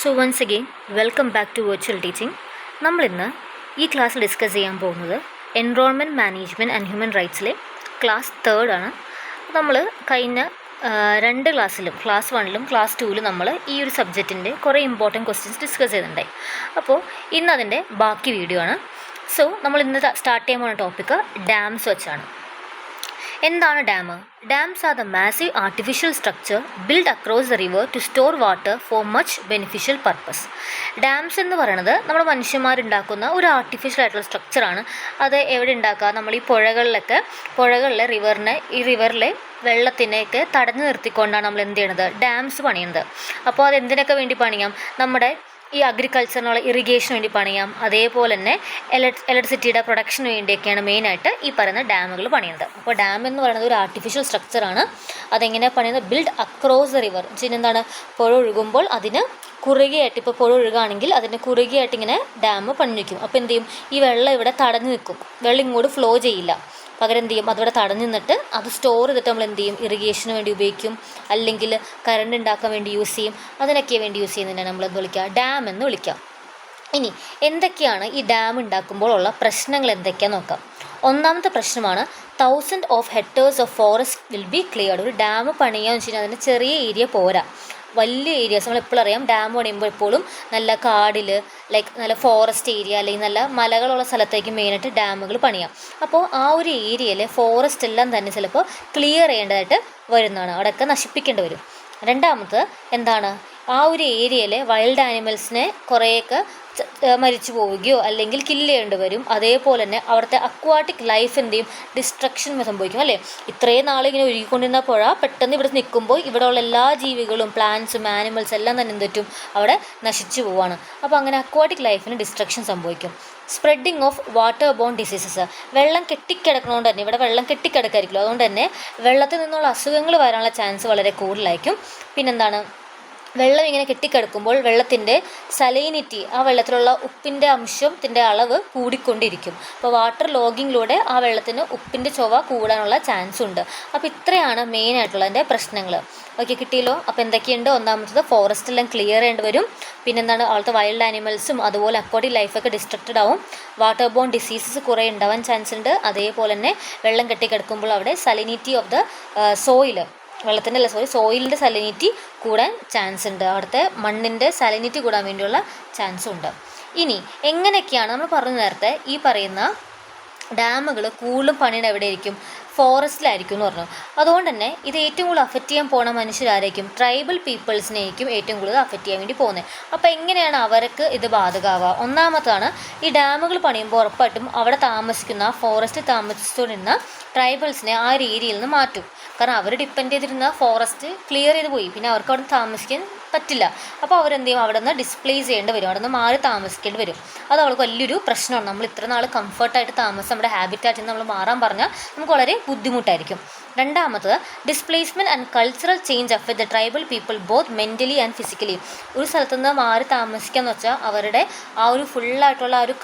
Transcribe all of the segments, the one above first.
So once again welcome back to virtual teaching. നമ്മളിന്ന് ഈ ക്ലാസ്സിൽ ഡിസ്കസ് ചെയ്യാൻ പോകുന്നത് എൻറോൾമെൻറ്റ് മാനേജ്മെൻറ്റ് ആൻഡ് ഹ്യൂമൻ റൈറ്റ്സിലെ ക്ലാസ് 3 ആണ്. നമ്മൾ കഴിഞ്ഞ രണ്ട് ക്ലാസ്സിലും ക്ലാസ് 1ലും ക്ലാസ് 2ലും നമ്മൾ ഈ ഒരു സബ്ജക്റ്റിൻ്റെ കുറേ ഇമ്പോർട്ടൻറ്റ് ക്വസ്റ്റ്യൻസ് ഡിസ്കസ് ചെയ്തിട്ടുണ്ടായി. അപ്പോൾ ഇന്നതിൻ്റെ ബാക്കി വീഡിയോ ആണ്. സോ നമ്മൾ ഇന്ന് സ്റ്റാർട്ട് ചെയ്യാൻ പോകുന്ന ടോപ്പിക്ക് ഡാംസ് വെച്ചാണ്. എന്താണ് dam? Dams are the massive artificial structure build across the river to store water for much beneficial purpose. Dams എന്ന് പറയുന്നത് നമ്മൾ മനുഷ്യന്മാരുണ്ടാക്കുന്ന ഒരു ആർട്ടിഫിഷ്യൽ ആയിട്ടുള്ള സ്ട്രക്ചറാണ്. അത് എവിടെ ഉണ്ടാക്കുക? നമ്മൾ ഈ പുഴകളിലെ റിവറിലെ വെള്ളത്തിനെയൊക്കെ തടഞ്ഞു നിർത്തിക്കൊണ്ടാണ് നമ്മൾ എന്ത് ചെയ്യണത്? ഡാംസ് പണിയുന്നത്. അപ്പോൾ അത് എന്തിനൊക്കെ വേണ്ടി പണിയാം? നമ്മുടെ ഈ അഗ്രികൾച്ചറിനുള്ള ഇറിഗേഷന് വേണ്ടി പണിയാം. അതേപോലെ തന്നെ ഇലക്ട്രിസിറ്റിയുടെ പ്രൊഡക്ഷന് വേണ്ടിയൊക്കെയാണ് മെയിനായിട്ട് ഈ പറയുന്ന ഡാമുകൾ പണിയുന്നത്. അപ്പോൾ ഡാം എന്ന് പറയുന്നത് ഒരു ആർട്ടിഫിഷ്യൽ സ്ട്രക്ചറാണ്. അതെങ്ങനെയാണ് പണിയുന്നത്? Build across the river. എന്താണ്? പുഴ ഒഴുകുമ്പോൾ അതിന് കുറുകയായിട്ട്, ഇപ്പോൾ പുഴ ഒഴുകുകയാണെങ്കിൽ അതിന് കുറുകയായിട്ട് ഇങ്ങനെ ഡാം പണിഞ്ഞിരിക്കും. അപ്പോൾ എന്ത് ചെയ്യും? ഈ വെള്ളം ഇവിടെ തടഞ്ഞു നിൽക്കും. വെള്ളം ഇങ്ങോട്ട് ഫ്ലോ ചെയ്യില്ല. പകരം എന്ത് ചെയ്യും? അതിവിടെ തടഞ്ഞു നിന്നിട്ട് അത് സ്റ്റോർ ചെയ്തിട്ട് നമ്മൾ എന്ത് ചെയ്യും? ഇറിഗേഷന് വേണ്ടി ഉപയോഗിക്കും, അല്ലെങ്കിൽ കറണ്ട് ഉണ്ടാക്കാൻ വേണ്ടി യൂസ് ചെയ്യും. അതിനൊക്കെ വേണ്ടി യൂസ് ചെയ്യുന്നതിനാണ് നമ്മൾ എന്ത് വിളിക്കുക? ഡാം എന്ന് വിളിക്കാം. ഇനി എന്തൊക്കെയാണ് ഈ ഡാം ഉണ്ടാക്കുമ്പോൾ ഉള്ള പ്രശ്നങ്ങൾ എന്തൊക്കെയാണെന്ന് നോക്കാം. ഒന്നാമത്തെ പ്രശ്നമാണ് 1000 of hectares of forest will be cleared. ഒരു ഡാം പണിയാന്ന് വെച്ച് കഴിഞ്ഞാൽ അതിന് ചെറിയ ഏരിയ പോരാ, വലിയ ഏരിയാസ്. നമ്മളെപ്പോഴും അറിയാം, ഡാം പണിയുമ്പോൾ എപ്പോഴും നല്ല കാടിൽ, നല്ല ഫോറസ്റ്റ് ഏരിയ അല്ലെങ്കിൽ നല്ല മലകളുള്ള സ്ഥലത്തേക്ക് മെയിനായിട്ട് ഡാമുകൾ പണിയാം. അപ്പോൾ ആ ഒരു ഏരിയയിലെ ഫോറസ്റ്റ് എല്ലാം തന്നെ ചിലപ്പോൾ ക്ലിയർ ചെയ്യേണ്ടതായിട്ട് വരുന്നതാണ്. അവിടെയൊക്കെ നശിപ്പിക്കേണ്ടി വരും. രണ്ടാമത് എന്താണ്? ആ ഒരു ഏരിയയിലെ വൈൽഡ് ആനിമൽസിനെ കുറേയൊക്കെ മരിച്ചു പോവുകയോ അല്ലെങ്കിൽ കില്ല് ചെയ്യേണ്ടി വരും. അതേപോലെ തന്നെ അവിടുത്തെ അക്വാട്ടിക് ലൈഫ് എന്തെയും ഡിസ്ട്രക്ഷൻ സംഭവിക്കും. അല്ലേ? ഇത്രയും നാളിങ്ങനെ ഒഴുകിക്കൊണ്ടിരുന്ന പുഴ പെട്ടെന്ന് ഇവിടെ നിൽക്കുമ്പോൾ ഇവിടെയുള്ള എല്ലാ ജീവികളും, പ്ലാന്റ്സും ആനിമൽസ് എല്ലാം തന്നെ എന്ത് പറ്റും? അവിടെ നശിച്ചു പോവാണ്. അപ്പോൾ അങ്ങനെ അക്വാട്ടിക് ലൈഫിന് ഡിസ്ട്രക്ഷൻ സംഭവിക്കും. Spreading of water bone diseases. വെള്ളം കെട്ടിക്കിടക്കുന്നതുകൊണ്ട് തന്നെ, ഇവിടെ വെള്ളം കെട്ടിക്കിടക്കായിരിക്കുമല്ലോ, അതുകൊണ്ട് തന്നെ വെള്ളത്തിൽ നിന്നുള്ള അസുഖങ്ങൾ വരാനുള്ള ചാൻസ് വളരെ കൂടുതലായിരിക്കും. പിന്നെന്താണ്? വെള്ളം ഇങ്ങനെ കെട്ടിക്കിടക്കുമ്പോൾ വെള്ളത്തിൻ്റെ സലൈനിറ്റി, ആ വെള്ളത്തിലുള്ള ഉപ്പിൻ്റെ അംശത്തിൻ്റെ അളവ് കൂടിക്കൊണ്ടിരിക്കും. അപ്പോൾ വാട്ടർ ലോഗിങ്ങിലൂടെ ആ വെള്ളത്തിന് ഉപ്പിൻ്റെ ചൊവ കൂടാനുള്ള ചാൻസ് ഉണ്ട്. അപ്പോൾ ഇത്രയാണ് മെയിനായിട്ടുള്ളതിൻ്റെ പ്രശ്നങ്ങൾ. ഓക്കെ, കിട്ടിയല്ലോ? അപ്പോൾ എന്തൊക്കെയുണ്ട്? ഒന്നാമത്തത് ഫോറസ്റ്റ് എല്ലാം ക്ലിയർ ചെയ്യേണ്ടി വരും. പിന്നെന്താണ്? അവിടുത്തെ വൈൽഡ് ആനിമൽസും അതുപോലെ അക്വാട്ടിക് ലൈഫൊക്കെ ഡിസ്ട്രക്റ്റഡ് ആവും. വാട്ടർ ബോൺ ഡിസീസസ് കുറേ ഉണ്ടാവാൻ ചാൻസ് ഉണ്ട്. അതേപോലെ തന്നെ വെള്ളം കെട്ടിക്കിടക്കുമ്പോൾ അവിടെ സലിനിറ്റി ഓഫ് ദ സോയിലിൻ്റെ സലിനിറ്റി കൂടാൻ ചാൻസ് ഉണ്ട്. അവിടുത്തെ മണ്ണിൻ്റെ സലിനിറ്റി കൂടാൻ വേണ്ടിയുള്ള ചാൻസും ഉണ്ട്. ഇനി എങ്ങനെയൊക്കെയാണ് നമ്മൾ പറഞ്ഞു നേരത്തെ ഈ പറയുന്ന ഡാമുകൾ കൂടുതലും പണിയുടെ എവിടെയായിരിക്കും? ഫോറസ്റ്റിലായിരിക്കും എന്ന് പറഞ്ഞു. അതുകൊണ്ട് തന്നെ ഇത് ഏറ്റവും കൂടുതൽ അഫക്റ്റ് ചെയ്യാൻ പോകുന്ന മനുഷ്യരായിരിക്കും? ട്രൈബൽ പീപ്പിൾസിനെയായിരിക്കും ഏറ്റവും കൂടുതൽ അഫക്റ്റ് ചെയ്യാൻ വേണ്ടി പോകുന്നത്. അപ്പോൾ എങ്ങനെയാണ് അവർക്ക് ഇത് ബാധകമാവുക? ഒന്നാമതാണ്, ഈ ഡാമുകൾ പണിയുമ്പോൾ ഉറപ്പായിട്ടും അവിടെ താമസിക്കുന്ന, ഫോറസ്റ്റ് താമസിച്ചുകൊണ്ടിരുന്ന ട്രൈബൽസിനെ ആ ഒരു ഏരിയയിൽ നിന്ന് മാറ്റും. കാരണം അവർ ഡിപ്പെൻഡ് ചെയ്തിരുന്ന ഫോറസ്റ്റ് ക്ലിയർ ചെയ്ത് പോയി, പിന്നെ അവർക്ക് അവിടെ താമസിക്കാൻ പറ്റില്ല. അപ്പോൾ അവരെന്ത് ചെയ്യും? അവിടെ നിന്ന് ഡിസ്പ്ലേസ് ചെയ്യേണ്ടി വരും, അവിടെ നിന്ന് മാറി താമസിക്കേണ്ടി വരും. അത് അവൾക്ക് വലിയൊരു പ്രശ്നമാണ്. നമ്മൾ ഇത്ര നാൾ കംഫർട്ടായിട്ട് താമസം നമ്മുടെ ഹാബിറ്റാറ്റിൽ നിന്ന് നമ്മൾ മാറാൻ പറഞ്ഞാൽ നമുക്ക് വളരെ ബുദ്ധിമുട്ടായിരിക്കും. രണ്ടാമത്തത്, displacement and cultural change affect the tribal people both mentally and physically. ഒരു സ്ഥലത്തു നിന്ന് മാറി താമസിക്കുക എന്ന് വെച്ചാൽ അവരുടെ ആ ഒരു ഫുള്ളായിട്ടുള്ള ആ ഒരു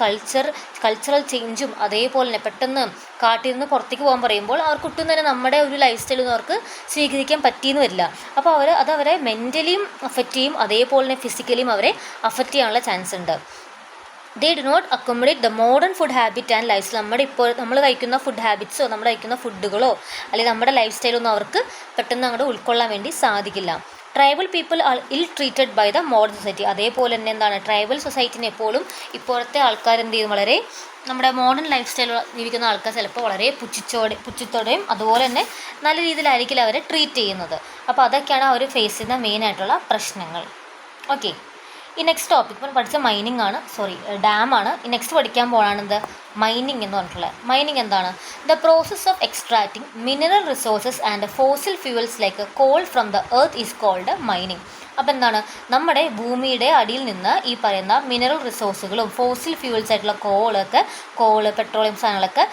കൾച്ചറൽ ചേഞ്ചും, അതേപോലെ തന്നെ പെട്ടെന്ന് കാട്ടിൽ നിന്ന് പുറത്തേക്ക് പോകാൻ പറയുമ്പോൾ അവർക്ക് ഒട്ടും തന്നെ നമ്മുടെ ഒരു ലൈഫ് സ്റ്റൈലൊന്നും അവർക്ക് സ്വീകരിക്കാൻ പറ്റിയെന്ന് വരില്ല. അപ്പോൾ അവരെ മെൻ്റലിയും അഫക്റ്റ് ചെയ്യും, അതേപോലെ തന്നെ ഫിസിക്കലിയും അവരെ അഫക്റ്റ് ചെയ്യാനുള്ള ചാൻസ് ഉണ്ട്. They do not accommodate the modern food habit and life style. നമ്മൾ കഴിക്കുന്ന ഫുഡ് ഹാബിറ്റ്സോ നമ്മൾ കഴിക്കുന്ന ഫുഡുകളോ അല്ലെങ്കിൽ നമ്മുടെ ലൈഫ് സ്റ്റൈലൊന്നും അവർക്ക് പെട്ടെന്ന് അങ്ങോട്ട് ഉൾക്കൊള്ളാൻ വേണ്ടി സാധിക്കില്ല. Tribal people are ill treated by the modern society. അതേപോലെ തന്നെ എന്താണ്? ട്രൈബൽ സൊസൈറ്റിനെ എപ്പോഴും ഇപ്പോഴത്തെ ആൾക്കാർ എന്ത് ചെയ്യും? വളരെ നമ്മുടെ മോഡേൺ ലൈഫ് സ്റ്റൈൽ ജീവിക്കുന്ന ആൾക്കാർ ചിലപ്പോൾ വളരെ പുച്ഛത്തോടെയും അതുപോലെ തന്നെ നല്ല രീതിയിലായിരിക്കില്ല അവരെ ട്രീറ്റ് ചെയ്യുന്നത്. അപ്പോൾ അതൊക്കെയാണ് അവർ ഫേസ് ചെയ്യുന്ന മെയിനായിട്ടുള്ള പ്രശ്നങ്ങൾ. ഓക്കെ, ഈ നെക്സ്റ്റ് ടോപ്പിക് ഇപ്പോൾ പഠിച്ച ഡാമാണ്. ഈ നെക്സ്റ്റ് പഠിക്കാൻ പോകാണെന്ത്? മൈനിങ് എന്ന് പറഞ്ഞിട്ടുള്ളത്. മൈനിങ് എന്താണ്? The process of extracting mineral resources and fossil fuels like coal from the earth is called mining. അപ്പോൾ എന്താണ്? നമ്മുടെ ഭൂമിയുടെ അടിയിൽ നിന്ന് ഈ പറയുന്ന മിനറൽ റിസോഴ്സുകളും ഫോസിൽ ഫ്യൂവൽസ് ആയിട്ടുള്ള കോള് പെട്രോളിയം സാധനങ്ങളൊക്കെ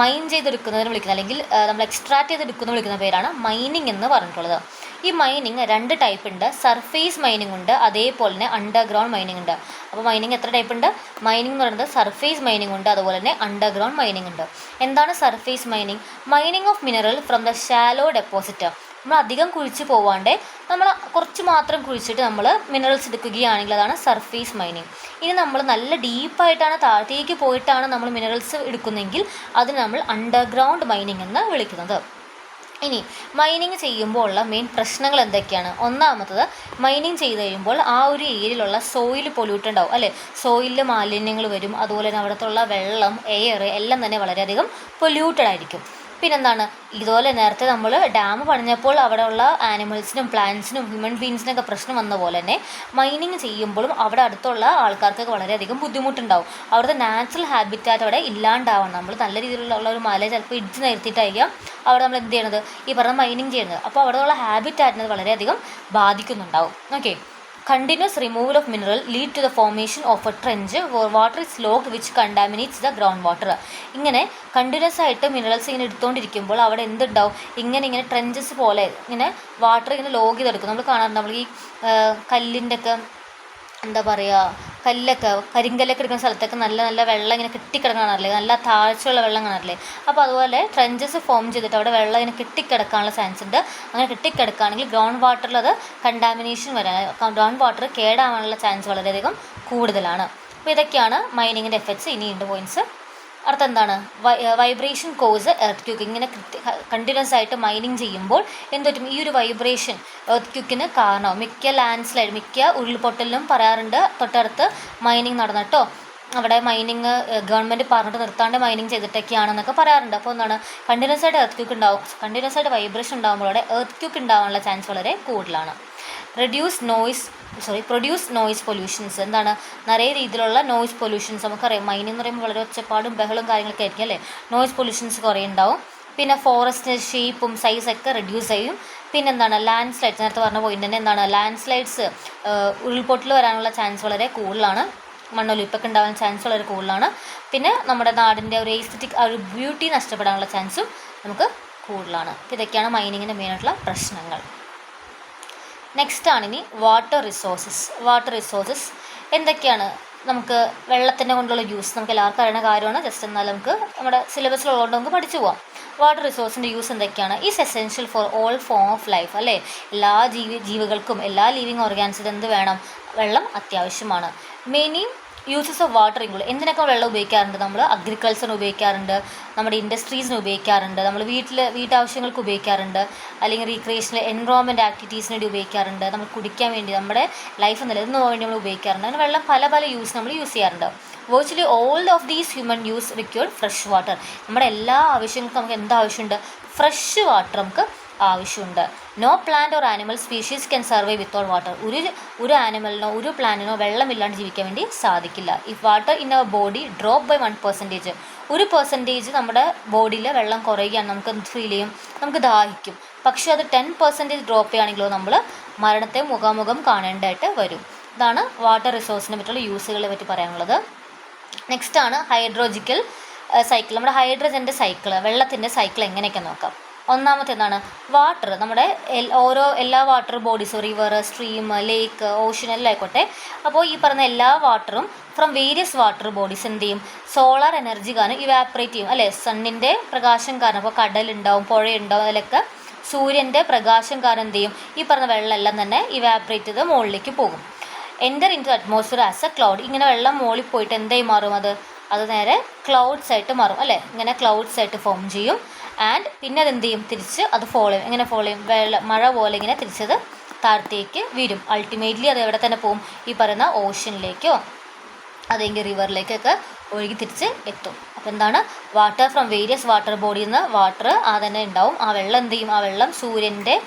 മൈൻ ചെയ്തെടുക്കുന്നതിന് വിളിക്കുന്ന, അല്ലെങ്കിൽ നമ്മൾ എക്സ്ട്രാക്ട് ചെയ്തെടുക്കുന്ന വിളിക്കുന്ന പേരാണ് മൈനിങ് എന്ന് പറഞ്ഞിട്ടുള്ളത്. ഈ മൈനിങ് 2 ടൈപ്പ് ഉണ്ട്. സർഫേസ് മൈനിങ് ഉണ്ട്, അതേപോലെ തന്നെ അണ്ടർഗ്രൗണ്ട് മൈനിങ് ഉണ്ട്. അപ്പോൾ മൈനിങ് എത്ര ടൈപ്പ് ഉണ്ട്? മൈനിങ് എന്ന് പറയുന്നത് സർഫേസ് മൈനിങ് ഉണ്ട്, അതുപോലെ തന്നെ അണ്ടർഗ്രൗണ്ട് മൈനിങ് ഉണ്ട്. എന്താണ് surface mining? Mining of mineral from the shallow deposit. നമ്മൾ അധികം കുഴിച്ച് പോവാണ്ട് നമ്മൾ കുറച്ച് മാത്രം കുഴിച്ചിട്ട് നമ്മൾ മിനറൽസ് എടുക്കുകയാണെങ്കിൽ അതാണ് സർഫേസ് മൈനിങ്. ഇനി നമ്മൾ നല്ല ഡീപ്പായിട്ടാണ് താഴത്തേക്ക് പോയിട്ടാണ് നമ്മൾ മിനറൽസ് എടുക്കുന്നതെങ്കിൽ അതിന് നമ്മൾ അണ്ടർഗ്രൗണ്ട് മൈനിങ് എന്ന് വിളിക്കുന്നത്. ഇനി മൈനിങ് ചെയ്യുമ്പോൾ ഉള്ള മെയിൻ പ്രശ്നങ്ങൾ എന്തൊക്കെയാണ്? ഒന്നാമത്തത്, മൈനിങ് ചെയ്ത് കഴിയുമ്പോൾ ആ ഒരു ഏരിയയിലുള്ള സോയിൽ പൊല്യൂട്ട് ഉണ്ടാവും അല്ലേ, സോയിലിൽ മാലിന്യങ്ങൾ വരും. അതുപോലെ തന്നെ അവിടുത്തെ വെള്ളം, എയർ എല്ലാം തന്നെ വളരെയധികം പൊല്യൂട്ടഡ് ആയിരിക്കും. പിന്നെന്താണ്, ഇതുപോലെ നേരത്തെ നമ്മൾ ഡാം പണിഞ്ഞപ്പോൾ അവിടെയുള്ള ആനിമൽസിനും പ്ലാന്റ്സിനും ഹ്യൂമൻ ബീങ്സിനൊക്കെ പ്രശ്നം വന്ന പോലെ തന്നെ മൈനിങ് ചെയ്യുമ്പോഴും അവിടെ അടുത്തുള്ള ആൾക്കാർക്കൊക്കെ വളരെയധികം ബുദ്ധിമുട്ടുണ്ടാവും. അവിടുത്തെ നാച്ചുറൽ ഹാബിറ്റാറ്റ് അവിടെ ഇല്ലാണ്ടാവണം. നമ്മൾ നല്ല രീതിയിലുള്ള ഒരു മല ചിലപ്പോൾ ഇടിച്ച് നിർത്തിയിട്ടായിരിക്കാം അവിടെ നമ്മൾ എന്ത് ചെയ്യണത്, ഈ പറഞ്ഞ മൈനിങ് ചെയ്യുന്നത്. അപ്പോൾ അവിടെയുള്ള ഹാബിറ്റാറ്റിനെ വളരെയധികം ബാധിക്കുന്നുണ്ടാവും. Okay. Continuous removal of mineral lead to the formation of a trench where water is locked which contaminates the groundwater. ഇങ്ങനെ കണ്ടിന്യൂസ് ആയിട്ട് മിനറൽസ് ഇങ്ങനെ എടുത്തുകൊണ്ടിരിക്കുമ്പോൾ അവിടെ എന്തുണ്ടാവും, ഇങ്ങനെ ട്രെഞ്ചസ് പോലെ ഇങ്ങനെ വാട്ടർ ഇങ്ങനെ ലോഗ് ചെയ്തെടുക്കും. നമ്മൾ കാണാറുണ്ട്, നമ്മൾ ഈ കല്ലിൻ്റെ ഒക്കെ എന്താ പറയുക, കരിങ്കല്ലൊക്കെ എടുക്കുന്ന സ്ഥലത്തൊക്കെ നല്ല നല്ല വെള്ളം ഇങ്ങനെ കെട്ടിക്കിടക്കാൻ കാണാറില്ലേ, നല്ല താഴ്ചയുള്ള വെള്ളം കാണാറില്ലേ. അപ്പോൾ അതുപോലെ ട്രെഞ്ചസ് ഫോം ചെയ്തിട്ട് അവിടെ വെള്ളം ഇങ്ങനെ കെട്ടിക്കിടക്കാനുള്ള ചാൻസ് ഉണ്ട്. അങ്ങനെ കെട്ടിക്കിടക്കുകയാണെങ്കിൽ ഗ്രൗണ്ട് വാട്ടറിൽ അത് കണ്ടാമിനേഷൻ വരാൻ, ഗ്രൗണ്ട് വാട്ടർ കേടാവാനുള്ള ചാൻസ് വളരെയധികം കൂടുതലാണ്. അപ്പോൾ ഇതൊക്കെയാണ് മൈനിങ്ങിൻ്റെ എഫക്ട്സ്. ഇനിയുണ്ട് പോയിൻറ്റ്സ്. അടുത്തെന്താണ്, വൈബ്രേഷൻ കോസ് എർത്ത് ക്യൂക്ക്. ഇങ്ങനെ കണ്ടിന്യൂസ് ആയിട്ട് മൈനിങ് ചെയ്യുമ്പോൾ എന്തുപറ്റും, ഈ ഒരു വൈബ്രേഷൻ എർത്ത് ക്യൂക്കിന് കാരണമാവും. മിക്ക ലാൻഡ് സ്ലൈഡ്, മിക്ക ഉരുൾപൊട്ടലിലും പറയാറുണ്ട് തൊട്ടടുത്ത് മൈനിങ് നടന്നിട്ടോ അവിടെ മൈനിങ് ഗവൺമെൻറ് പറഞ്ഞിട്ട് നിർത്താണ്ട് മൈനിങ് ചെയ്തിട്ടൊക്കെയാണെന്നൊക്കെ പറയാറുണ്ട്. അപ്പോൾ എന്താണ്, കണ്ടിന്യൂസ് ആയിട്ട് എർത്ത് ക്യൂക്ക് ഉണ്ടാവും. കണ്ടിന്യൂസ് ആയിട്ട് വൈബ്രേഷൻ ഉണ്ടാകുമ്പോൾ അവിടെ എർത്ത് ക്യൂക്ക് ഉണ്ടാകാനുള്ള ചാൻസ് വളരെ കൂടുതലാണ്. Produce noise pollutions. എന്താണ്, നിറയെ രീതിയിലുള്ള നോയ്സ് പൊല്യൂഷൻസ്. നമുക്കറിയാം മൈനിങ് എന്ന് പറയുമ്പോൾ വളരെ ഒച്ചപ്പാടും ബഹളും കാര്യങ്ങളൊക്കെ ആയിരിക്കും അല്ലേ. നോയ്സ് പൊല്യൂഷൻസ് കുറേ ഉണ്ടാവും. പിന്നെ ഫോറസ്റ്റ് ഷേപ്പും സൈസൊക്കെ റെഡ്യൂസ് ചെയ്യും. പിന്നെ എന്താണ്, ലാൻഡ് സ്ലൈഡ്സ്. നേരത്തെ പറഞ്ഞ പോയിന്റ് തന്നെ എന്താണ്, ലാൻഡ് സ്ലൈഡ്സ് ഉരുൾപൊട്ടൽ വരാനുള്ള ചാൻസ് വളരെ കൂടുതലാണ്. മണ്ണൊലിപ്പൊക്കെ ഉണ്ടാകാൻ ചാൻസ് വളരെ കൂടുതലാണ്. പിന്നെ നമ്മുടെ നാടിൻ്റെ ഒരു എസ്തെറ്റിക്, ഒരു ബ്യൂട്ടി നഷ്ടപ്പെടാനുള്ള ചാൻസും നമുക്ക് കൂടുതലാണ്. അപ്പോൾ ഇതൊക്കെയാണ് മൈനിങ്ങിൻ്റെ മെയിനായിട്ടുള്ള പ്രശ്നങ്ങൾ. നെക്സ്റ്റ് ആണിനി വാട്ടർ റിസോഴ്സസ്. എന്തൊക്കെയാണ് നമുക്ക് വെള്ളത്തിനെ കൊണ്ടുള്ള യൂസ്? നമുക്ക് എല്ലാവർക്കും അറിയുന്ന കാര്യമാണ്, ജസ്റ്റ് എന്നാൽ നമുക്ക് നമ്മുടെ സിലബസിലുള്ളതുകൊണ്ട് നമുക്ക് പഠിച്ചു പോകാം. വാട്ടർ റിസോഴ്സിൻ്റെ യൂസ് എന്തൊക്കെയാണ്? Is essential for all form of life അല്ലേ. എല്ലാ ജീവികൾക്കും, എല്ലാ ലിവിങ് ഓർഗാനിസിനും എന്ത് വേണം, വെള്ളം അത്യാവശ്യമാണ്. Many uses of water include. എന്തിനൊക്കെ വെള്ളം ഉപയോഗിക്കാറുണ്ട്? നമ്മൾ അഗ്രികൾച്ചറിന് ഉപയോഗിക്കാറുണ്ട്, നമ്മുടെ ഇൻഡസ്ട്രീസിന് ഉപയോഗിക്കാറുണ്ട്, നമ്മൾ വീട്ടാവശ്യങ്ങൾക്ക് ഉപയോഗിക്കാറുണ്ട്, അല്ലെങ്കിൽ റീക്രിയേഷണൽ എൻവയോൺമെൻറ്റ് ആക്ടിവിറ്റീസിന് വേണ്ടി ഉപയോഗിക്കാറുണ്ട്, നമ്മൾ കുടിക്കാൻ വേണ്ടി, നമ്മുടെ ലൈഫ് നിലനിന്ന് പോകാൻ വേണ്ടി നമ്മൾ ഉപയോഗിക്കാറുണ്ട്. അങ്ങനെ വെള്ളം പല യൂസ് നമ്മൾ യൂസ് ചെയ്യാറുണ്ട്. Virtually all of these human use required fresh water. നമ്മുടെ എല്ലാ ആവശ്യങ്ങൾക്കും നമുക്ക് എന്താവശ്യമുണ്ട്, ഫ്രഷ് വാട്ടർ നമുക്ക് ആവശ്യമുണ്ട്. No plant or animal species can survive without water. ഒരു ആനിമലിനോ ഒരു പ്ലാന്റിനോ വെള്ളമില്ലാണ്ട് ജീവിക്കാൻ വേണ്ടി സാധിക്കില്ല. If water in our body drop by 1%, 1% നമ്മുടെ ബോഡിയിൽ വെള്ളം കുറയുകയാണ്, നമുക്ക് ഫീൽ ചെയ്യും, നമുക്ക് ദാഹിക്കും. പക്ഷേ അത് 10% ഡ്രോപ്പ് ചെയ്യുകയാണെങ്കിലോ നമ്മൾ മരണത്തെ മുഖാമുഖം കാണേണ്ടതായിട്ട് വരും. ഇതാണ് വാട്ടർ റിസോഴ്സിനെ പറ്റിയുള്ള യൂസുകളെ പറ്റി പറയാനുള്ളത്. നെക്സ്റ്റ് ആണ് ഹൈഡ്രോളജിക്കൽ സൈക്കിൾ. നമ്മുടെ ഹൈഡ്രജൻ്റെ സൈക്കിൾ, വെള്ളത്തിൻ്റെ സൈക്കിൾ എങ്ങനെയൊക്കെ നോക്കാം. ഒന്നാമത്തെ എന്താണ്, വാട്ടർ. നമ്മുടെ എല്ലാ വാട്ടർ ബോഡീസും, റിവർ, സ്ട്രീം, ലേക്ക്, ഓഷ്യൻ എല്ലാം ആയിക്കോട്ടെ. അപ്പോൾ ഈ പറഞ്ഞ എല്ലാ വാട്ടറും ഫ്രം വേരിയസ് വാട്ടർ ബോഡീസ് എന്ത് ചെയ്യും, സോളാർ എനർജി കാരണം ഇവാപ്പറേറ്റ് ചെയ്യും അല്ലേ. സണ്ണിൻ്റെ പ്രകാശം കാരണം, അപ്പോൾ കടലുണ്ടാവും, പുഴയുണ്ടാവും, അതിലൊക്കെ സൂര്യൻ്റെ പ്രകാശം കാരണം എന്ത് ചെയ്യും, ഈ പറഞ്ഞ വെള്ളമെല്ലാം തന്നെ ഇവാപ്പറേറ്റ് ചെയ്ത് മുകളിലേക്ക് പോകും. Enter into atmosphere as a cloud. ഇങ്ങനെ വെള്ളം മുകളിൽ പോയിട്ട് എന്തായി മാറും, അത് നേരെ ക്ലൗഡ്സ് ആയിട്ട് മാറും അല്ലേ. ഇങ്ങനെ ക്ലൗഡ്സ് ആയിട്ട് ഫോം ചെയ്യും. ആൻഡ് പിന്നെ അതെന്ത് ചെയ്യും, തിരിച്ച് അത് ഫോളോ ചെയ്യും. എങ്ങനെ ഫോളോ ചെയ്യും, മഴ പോലെ ഇങ്ങനെ തിരിച്ചത് താഴത്തേക്ക് വീഴും. അൾട്ടിമേറ്റ്ലി അത് എവിടെ തന്നെ പോകും, ഈ പറയുന്ന ഓഷ്യനിലേക്കോ അതെങ്കിൽ റിവറിലേക്കൊക്കെ ഒഴുകി തിരിച്ച് എത്തും. അപ്പോൾ എന്താണ്, വാട്ടർ ഫ്രം വേരിയസ് വാട്ടർ ബോഡിയിൽ നിന്ന് വാട്ടർ തന്നെ ഉണ്ടാവും. ആ വെള്ളം എന്ത് ചെയ്യും, ആ വെള്ളം സൂര്യൻ്റെ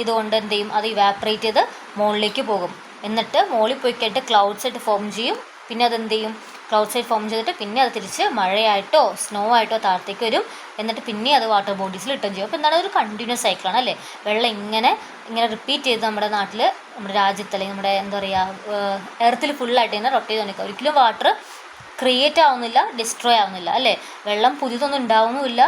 ഇതുകൊണ്ട് എന്ത് ചെയ്യും, അത് ഇവാപ്പറേറ്റ് ചെയ്ത് മുകളിലേക്ക് പോകും. എന്നിട്ട് മുകളിൽ പോയി കഴിഞ്ഞിട്ട് ക്ലൗഡ്സ് ആയിട്ട് ഫോം ചെയ്യും. പിന്നെ അതെന്ത് ചെയ്യും, ക്ലൗഡ്സ് ആയിട്ട് ഫോം ചെയ്തിട്ട് പിന്നെ അത് തിരിച്ച് മഴയായിട്ടോ സ്നോ ആയിട്ടോ താഴത്തേക്ക് വരും. എന്നിട്ട് പിന്നെ അത് വാട്ടർ ബോഡീസിൽ ഇട്ടും ചെയ്യും. അപ്പോൾ എന്താണ്, ഒരു കണ്ടിന്യൂസ് സൈക്കിളാണ് അല്ലേ. വെള്ളം ഇങ്ങനെ റിപ്പീറ്റ് ചെയ്ത് നമ്മുടെ നാട്ടിൽ, നമ്മുടെ രാജ്യത്ത്, അല്ലെങ്കിൽ നമ്മുടെ എന്താ പറയുക, എർത്തിൽ ഫുള്ളായിട്ട് ഇങ്ങനെ റൊട്ടേറ്റ് ചെയ്ത് നിൽക്കുക. ഒരിക്കലും വാട്ടർ ക്രിയേറ്റ് ആവുന്നില്ല, ഡിസ്ട്രോയ് ആവുന്നില്ല അല്ലേ. വെള്ളം പുതിയതൊന്നും ഉണ്ടാവുന്നുമില്ല,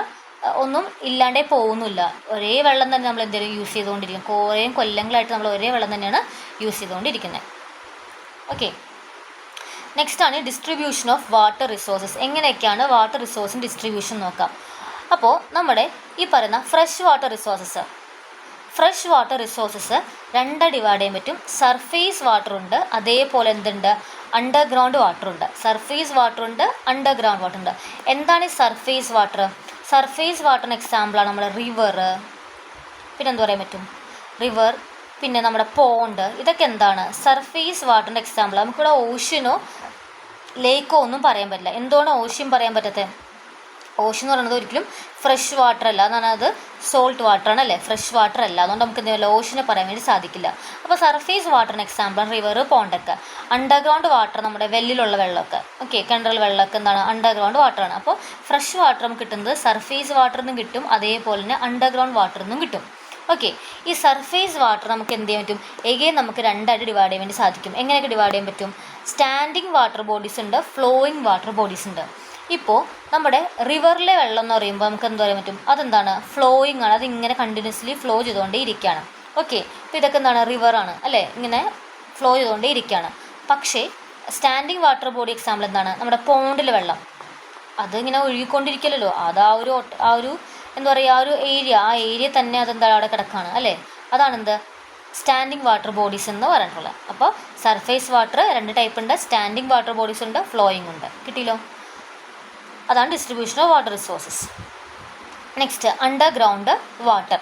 ഒന്നും ഇല്ലാണ്ടേ പോകുന്നില്ല. ഒരേ വെള്ളം തന്നെ നമ്മൾ എന്തെങ്കിലും യൂസ് ചെയ്തുകൊണ്ടിരിക്കും. കുറേ കൊല്ലങ്ങളായിട്ട് നമ്മൾ ഒരേ വെള്ളം തന്നെയാണ് യൂസ് ചെയ്തുകൊണ്ടിരിക്കുന്നത്. ഓക്കെ. നെക്സ്റ്റ് ആണ് ഡിസ്ട്രിബ്യൂഷൻ ഓഫ് വാട്ടർ റിസോഴ്സസ്. എങ്ങനെയൊക്കെയാണ് വാട്ടർ റിസോഴ്സിൻ്റെ ഡിസ്ട്രിബ്യൂഷൻ നോക്കാം. അപ്പോൾ നമ്മുടെ ഈ പറയുന്ന fresh water fresh water resources രണ്ടായി ഡിവൈഡ് ചെയ്യാൻ പറ്റും. സർഫേസ് വാട്ടർ ഉണ്ട്, അതേപോലെ എന്തുണ്ട്, അണ്ടർഗ്രൗണ്ട് വാട്ടർ ഉണ്ട്. സർഫേസ് വാട്ടർ ഉണ്ട്, അണ്ടർഗ്രൗണ്ട് വാട്ടർ ഉണ്ട്. എന്താണ് ഈ സർഫേസ് വാട്ടർ? സർഫേസ് വാട്ടറിന് എക്സാമ്പിളാണ് നമ്മുടെ റിവർ, പിന്നെ എന്ത് പറയാൻ പറ്റും, റിവർ, പിന്നെ നമ്മുടെ പോണ്ട്. ഇതൊക്കെ എന്താണ് സർഫേസ് വാട്ടറിൻ്റെ എക്സാമ്പിൾ. നമുക്കിവിടെ ഓഷ്യനോ ലേക്കോ ഒന്നും പറയാൻ പറ്റില്ല. എന്തുകൊണ്ട് ഓഷ്യൻ പറയാൻ പറ്റാത്തത്? ഓഷ്യൻ എന്ന് പറയുന്നത് ഒരിക്കലും ഫ്രഷ് വാട്ടർ അല്ല, എന്ന് പറഞ്ഞാൽ അത് സോൾട്ട് വാട്ടറാണ് അല്ലേ, ഫ്രഷ് വാട്ടർ അല്ല. അതുകൊണ്ട് നമുക്ക് എന്തെങ്കിലും ഓഷ്യനെ പറയാൻ വേണ്ടി സാധിക്കില്ല. അപ്പോൾ സർഫേസ് വാട്ടറിന് എക്സാമ്പിൾ റിവർ, പോണ്ടൊക്കെ. അണ്ടർഗ്രൗണ്ട് വാട്ടർ നമ്മുടെ വെല്ലിലുള്ള വെള്ളമൊക്കെ, ഓക്കെ, കിണറിൽ വെള്ളമൊക്കെ എന്താണ് അണ്ടർഗ്രൗണ്ട് വാട്ടറാണ്. അപ്പോൾ ഫ്രഷ് വാട്ടർ നമുക്ക് കിട്ടുന്നത് സർഫേസ് വാട്ടറിൽ നിന്നും കിട്ടും, അതേപോലെ തന്നെ അണ്ടർഗ്രൗണ്ട് വാട്ടറിൽ നിന്നും കിട്ടും. ഓക്കെ, ഈ സർഫേസ് വാട്ടർ നമുക്ക് എന്ത് ചെയ്യാൻ പറ്റും? എഗെയിൻ നമുക്ക് രണ്ടായിട്ട് ഡിവൈഡ് ചെയ്യാൻ വേണ്ടി സാധിക്കും. എങ്ങനെയൊക്കെ ഡിവൈഡ് ചെയ്യാൻ പറ്റും? സ്റ്റാൻഡിങ് വാട്ടർ ബോഡീസ് ഉണ്ട്, ഫ്ലോയിങ് വാട്ടർ ബോഡീസ് ഉണ്ട്. ഇപ്പോൾ നമ്മുടെ റിവറിലെ വെള്ളം എന്ന് പറയുമ്പോൾ നമുക്ക് എന്ത് പറയാൻ പറ്റും? അതെന്താണ്, ഫ്ലോയിങ് ആണ്, അതിങ്ങനെ കണ്ടിന്യൂസ്ലി ഫ്ലോ ചെയ്തുകൊണ്ടേ ഇരിക്കുകയാണ്. ഓക്കെ, അപ്പോൾ ഇതൊക്കെ എന്താണ്, റിവറാണ് അല്ലേ, ഇങ്ങനെ ഫ്ലോ ചെയ്തുകൊണ്ടേ ഇരിക്കുകയാണ്. പക്ഷേ സ്റ്റാൻഡിങ് വാട്ടർ ബോഡി എക്സാമ്പിൾ എന്താണ്, നമ്മുടെ പോണ്ടിലെ വെള്ളം, അതിങ്ങനെ ഒഴുകിക്കൊണ്ടിരിക്കില്ലല്ലോ, അത് ആ ഒരു എന്താ പറയുക, ആ ഏരിയ തന്നെ അതെന്താ അവിടെ കിടക്കുകയാണ് അല്ലേ, അതാണെന്ത് സ്റ്റാൻഡിങ് വാട്ടർ ബോഡീസ് എന്ന് പറഞ്ഞിട്ടുള്ളത്. അപ്പോൾ സർഫേസ് വാട്ടർ രണ്ട് ടൈപ്പ് ഉണ്ട്, സ്റ്റാൻഡിങ് വാട്ടർ ബോഡീസ് ഉണ്ട്, ഫ്ലോയിങ് ഉണ്ട്. കിട്ടിയല്ലോ, അതാണ് distribution of water resources. Next underground water.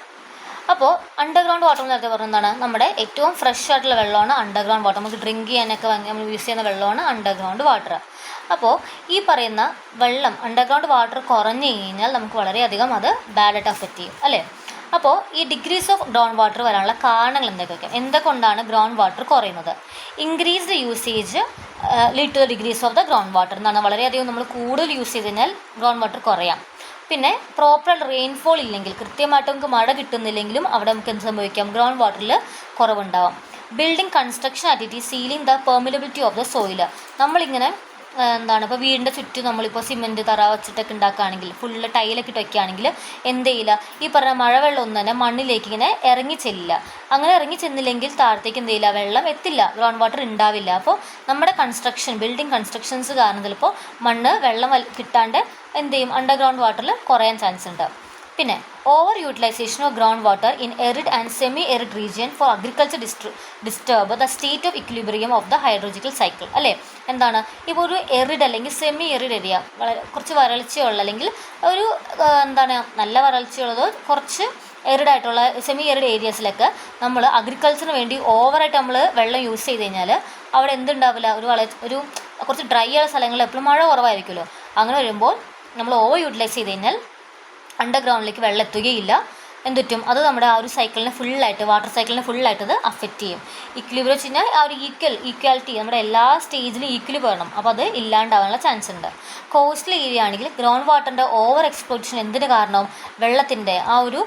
അപ്പോൾ അണ്ടർഗ്രൗണ്ട് വാട്ടർ നേരത്തെ പറഞ്ഞതാണ് നമ്മുടെ ഏറ്റവും ഫ്രഷ് ആയിട്ടുള്ള വെള്ളമാണ് അണ്ടർഗ്രൗണ്ട് വാട്ടർ. നമുക്ക് ഡ്രിങ്ക് ചെയ്യാനൊക്കെ നമ്മൾ യൂസ് ചെയ്യുന്ന വെള്ളമാണ് അണ്ടർഗ്രൗണ്ട് വാട്ടർ. അപ്പോൾ ഈ പറയുന്ന വെള്ളം അണ്ടർഗ്രൗണ്ട് വാട്ടർ കുറഞ്ഞു കഴിഞ്ഞാൽ നമുക്ക് വളരെയധികം അത് ബാഡായിട്ട് അഫക്റ്റ് ചെയ്യും അല്ലേ. അപ്പോൾ ഈ ഡിഗ്രീസ് ഓഫ് ഗ്രൗണ്ട് വാട്ടർ വരാനുള്ള കാരണങ്ങൾ എന്തൊക്കെയാണ് ഗ്രൗണ്ട് വാട്ടർ കുറയുന്നത്? Increased usage lead to the decrease of the ground water എന്നാണ്. വളരെയധികം നമ്മൾ കൂടുതൽ യൂസ് ചെയ്ത് കഴിഞ്ഞാൽ ഗ്രൗണ്ട് വാട്ടർ കുറയാം. പിന്നെ പ്രോപ്പർ റെയിൻഫോൾ ഇല്ലെങ്കിൽ, കൃത്യമായിട്ട് നമുക്ക് മഴ കിട്ടുന്നില്ലെങ്കിലും അവിടെ നമുക്ക് എന്ത് സംഭവിക്കാം, ഗ്രൗണ്ട് വാട്ടറിൽ കുറവുണ്ടാവാം. Building construction activity sealing the permeability of the soil. നമ്മളിങ്ങനെ ഇപ്പോൾ വീടിൻ്റെ ചുറ്റും നമ്മളിപ്പോൾ സിമെൻറ്റ് തറ വെച്ചിട്ടൊക്കെ ഉണ്ടാക്കുകയാണെങ്കിൽ, ഫുള്ള് ടൈലൊക്കെ ഇട്ട് വയ്ക്കുകയാണെങ്കിൽ എന്ത് ചെയ്യില്ല, ഈ പറഞ്ഞ മഴവെള്ളം ഒന്നും തന്നെ മണ്ണിലേക്ക് ഇങ്ങനെ ഇറങ്ങി ചെല്ലില്ല. അങ്ങനെ ഇറങ്ങി ചെന്നില്ലെങ്കിൽ താഴത്തേക്ക് എന്ത് ചെയ്യില്ല, വെള്ളം എത്തില്ല, ഗ്രൗണ്ട് വാട്ടർ ഉണ്ടാവില്ല. അപ്പോൾ നമ്മുടെ ബിൽഡിംഗ് കൺസ്ട്രക്ഷൻസ് കാരണം ചിലപ്പോൾ വെള്ളം കിട്ടാണ്ട് എന്ത് ചെയ്യും, അണ്ടർഗ്രൗണ്ട് വാട്ടറിൽ കുറയാൻ ചാൻസ് ഉണ്ട്. പിന്നെ over utilization of ground water in arid and semi arid region for agriculture disturb the state of equilibrium of the hydrological cycle അല്ലേ. എന്താണ്, ഇപ്പോൾ ഒരു എറിഡ് അല്ലെങ്കിൽ സെമി എറിഡ് ഏരിയ, കുറച്ച് വരൾച്ചയുള്ള അല്ലെങ്കിൽ ഒരു നല്ല വരൾച്ചയുള്ളതോ കുറച്ച് എറിഡായിട്ടുള്ള സെമി എറിഡ് ഏരിയാസിലൊക്കെ നമ്മൾ അഗ്രികൾച്ചറിന് വേണ്ടി ഓവറായിട്ട് നമ്മൾ വെള്ളം യൂസ് ചെയ്ത് കഴിഞ്ഞാൽ അവിടെ എന്തുണ്ടാവില്ല, ഒരു കുറച്ച് ഡ്രൈ ആയ സ്ഥലങ്ങളിൽ എപ്പോഴും മഴ കുറവായിരിക്കുമല്ലോ. അങ്ങനെ വരുമ്പോൾ നമ്മൾ ഓവർ യൂട്ടിലൈസ് ചെയ്ത് കഴിഞ്ഞാൽ അണ്ടർഗ്രൗണ്ടിലേക്ക് വെള്ളം എത്തുകയില്ല. എന്തുറ്റും അത് നമ്മുടെ ആ ഒരു സൈക്കിളിനെ ഫുള്ളായിട്ട്, വാട്ടർ സൈക്കിളിനെ ഫുള്ളായിട്ട് അത് അഫക്റ്റ് ചെയ്യും. ഇക്വിലിബ്രിയം വെച്ച് കഴിഞ്ഞാൽ ആ ഒരു ഈക്വാലിറ്റി നമ്മുടെ എല്ലാ സ്റ്റേജിലും ഈക്വലി വേണം, അപ്പോൾ അത് ഇല്ലാണ്ടാവാനുള്ള ചാൻസ് ഉണ്ട്. കോസ്റ്റൽ ഏരിയ ആണെങ്കിൽ ഗ്രൗണ്ട് വാട്ടറിൻ്റെ ഓവർ എക്സ്പ്ലോയിറ്റേഷൻ എന്തിന് കാരണവും, വെള്ളത്തിൻ്റെ ആ ഒരു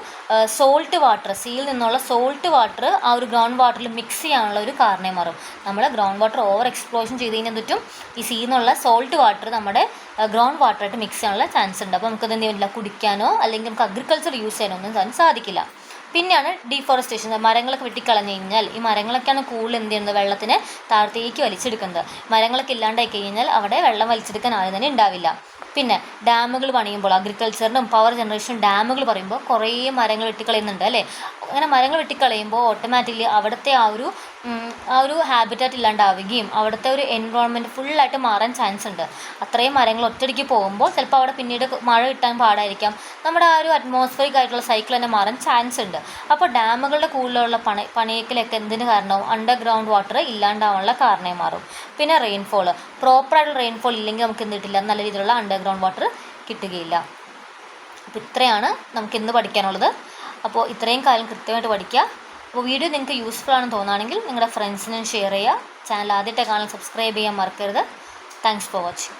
സോൾട്ട് വാട്ടർ, സീയിൽ നിന്നുള്ള സോൾട്ട് വാട്ടർ ആ ഒരു ഗ്രൗണ്ട് വാട്ടറിൽ മിക്സ് ചെയ്യാനുള്ള ഒരു കാരണമായി മാറും. നമ്മൾ ഗ്രൗണ്ട് വാട്ടർ ഓവർ എക്സ്പ്ലോഷൻ ചെയ്ത് കഴിഞ്ഞാൽ എന്തുറ്റും ഈ സീയിൽ നിന്നുള്ള സോൾട്ട് വാട്ടർ നമ്മുടെ ഗ്രൗണ്ട് വാട്ടറായിട്ട് മിക്സ് ചെയ്യാനുള്ള ചാൻസ് ഉണ്ട്. അപ്പോൾ നമുക്കത് എന്ത് ചെയ്യുന്നില്ല, കുടിക്കാനോ അല്ലെങ്കിൽ നമുക്ക് അഗ്രികൾച്ചർ യൂസ് ചെയ്യാനോ ഒന്നും സാധിക്കില്ല. പിന്നെയാണ് ഡീഫോറസ്റ്റേഷൻ. മരങ്ങളൊക്കെ വെട്ടിക്കളഞ്ഞു കഴിഞ്ഞാൽ ഈ മരങ്ങളൊക്കെയാണ് കൂടുതൽ എന്ത് ചെയ്യുന്നത്, വെള്ളത്തിന് താഴത്തേക്ക് വലിച്ചെടുക്കുന്നത്. മരങ്ങളൊക്കെ ഇല്ലാണ്ടായി കഴിഞ്ഞാൽ അവിടെ വെള്ളം വലിച്ചെടുക്കാൻ ആരും തന്നെ ഉണ്ടാവില്ല. പിന്നെ ഡാമുകൾ പണിയുമ്പോൾ, അഗ്രികൾച്ചറിനും പവർ ജനറേഷനും ഡാമുകൾ പറയുമ്പോൾ കുറേ മരങ്ങൾ വെട്ടിക്കളയുന്നുണ്ട് അല്ലേ. അങ്ങനെ മരങ്ങൾ വെട്ടിക്കളയുമ്പോൾ ഓട്ടോമാറ്റിക്കലി അവിടുത്തെ ആ ഒരു ഹാബിറ്റാറ്റ് ഇല്ലാണ്ടാവുകയും അവിടുത്തെ ഒരു എൻവയോൺമെൻറ്റ് ഫുള്ളായിട്ട് മാറാൻ ചാൻസ് ഉണ്ട്. അത്രയും മരങ്ങൾ ഒറ്റയടിക്ക് പോകുമ്പോൾ ചിലപ്പോൾ അവിടെ പിന്നീട് മഴ കിട്ടാൻ പാടായിരിക്കാം, നമ്മുടെ ആ ഒരു അറ്റ്മോസ്ഫിയറിക് ആയിട്ടുള്ള സൈക്കിൾ തന്നെ മാറാൻ ചാൻസ് ഉണ്ട്. അപ്പോൾ ഡാമുകളുടെ കൂടുതലുള്ള പണിയൊക്കെ എന്തിന് കാരണവും അണ്ടർഗ്രൗണ്ട് വാട്ടർ ഇല്ലാണ്ടാവാനുള്ള കാരണമായി മാറും. പിന്നെ റെയിൻഫോൾ, പ്രോപ്പറായിട്ടുള്ള റെയിൻഫോൾ ഇല്ലെങ്കിൽ നമുക്ക് എന്ത് കിട്ടില്ല, നല്ല രീതിയിലുള്ള അണ്ടർഗ്രൗണ്ട് വാട്ടർ കിട്ടുകയില്ല. അപ്പോൾ ഇത്രയാണ് നമുക്ക് ഇന്ന് പഠിക്കാനുള്ളത്. അപ്പോൾ ഇത്രയും കാലം കൃത്യമായിട്ട് പഠിക്കുക. അപ്പോൾ വീഡിയോ നിങ്ങൾക്ക് യൂസ്ഫുൾ ആണെന്ന് തോന്നുകയാണെങ്കിൽ നിങ്ങളുടെ ഫ്രണ്ട്സിനും ഷെയർ ചെയ്യുക. ചാനൽ ആദ്യമായിട്ട് കാണാൻ സബ്സ്ക്രൈബ് ചെയ്യാൻ മറക്കരുത്. Thanks for watching.